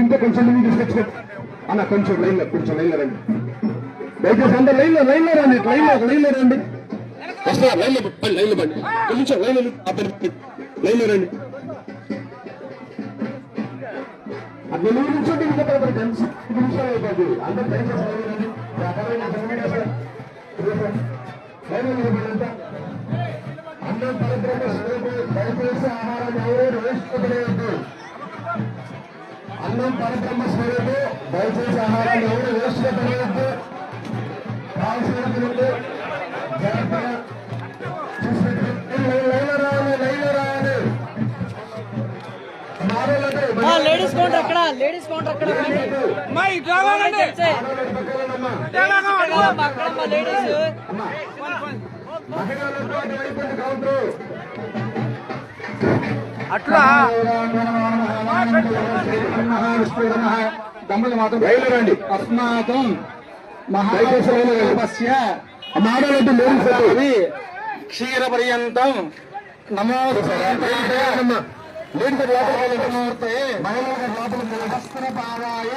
ఇంత కొంచెం తీసుకొచ్చిన అన్న కొంచెం లైన్లో రండి దయచేసి అందరు లైన్లో రండి లైన్లో రండి వస్తున్నారు లైన్లో బండి కొంచెం లైన్లో రండి అది నిమిషం ఇంకా 10 నిమిషాలు అయిపోతుంది అందరూ దయచేసి అన్నం పరబ్రహ్మ స్వరూపం దయచేసి ఆహారాన్ని ఎవరు వేసుకోలేదు అన్నం పరబ్రహ్మ స్వరూపం దయచేసి ఆహారాన్ని ఎవరు వేసుకోలేదు కావాల్సినటువంటి జాగ్రత్తగా లేడీస్ కౌంటర్ అక్కడ లేడీస్ అట్లా దమ్మలు మాత్రం బయలురండి అస్మాకం మహాపస్య మాడలంటే లేడీస్ క్షీర పర్యంతం నమో లేడీస్ లోపలికి సహస్రపాదాయ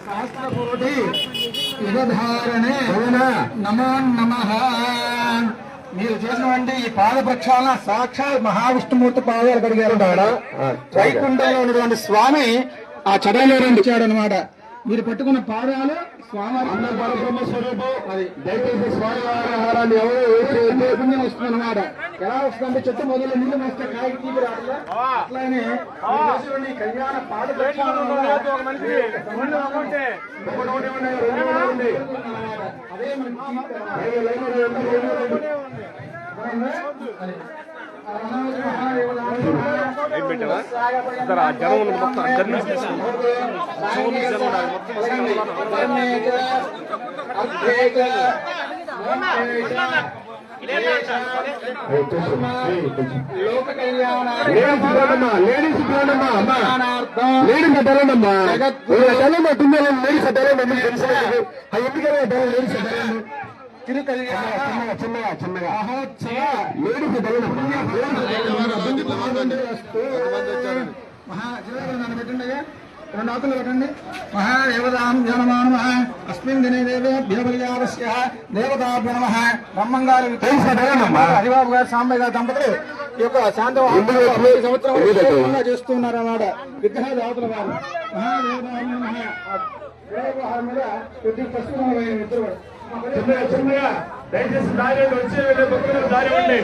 సహస్రకోటి యుగధారణే నమో నమః. మీరు చేసినటువంటి ఈ పాద ప్రక్షాళన సాక్షాత్ మహావిష్ణుమూర్తి పాదాలు కడిగారు. వైకుంఠంలో ఉన్నటువంటి స్వామి ఆ చడలో ఇచ్చాడు అనమాట. మీరు పట్టుకున్న పాదాలు స్వామి అన్న పరబ్రహ్మ స్వరూపం. అది దయచేసి స్వామివారి ఆహారాన్ని ఎవరో పుణ్యం వస్తుంది అనమాట. ఎలా వస్తుందంటే చెట్టు మొదలు నీళ్ళు వస్తే కాయ తీపి రాదు. అట్లానే కళ్యాణ పాద జనం మొత్తం లేడీస్ చిన్నగా రెండు ఆకులు పెట్టండి. మహాదేవతాం జనమాన అస్మిన్ దినే దేవేభ్యపర్యావస్య దేవతాభ్య నమః. బ్రహ్మం గారు హరిబాబు గారు సాంబయ్య గారు దంపతులు ఈ యొక్క శాంత సంవత్సరం చేస్తున్నారు అన్నమాట. విగ్రహ దేవతల వారు మహాదేవతాం మీద కొద్ది ప్రస్తుతం ఇద్దరు చిన్నగా దయచేసి దారి వచ్చి దారి ఉండే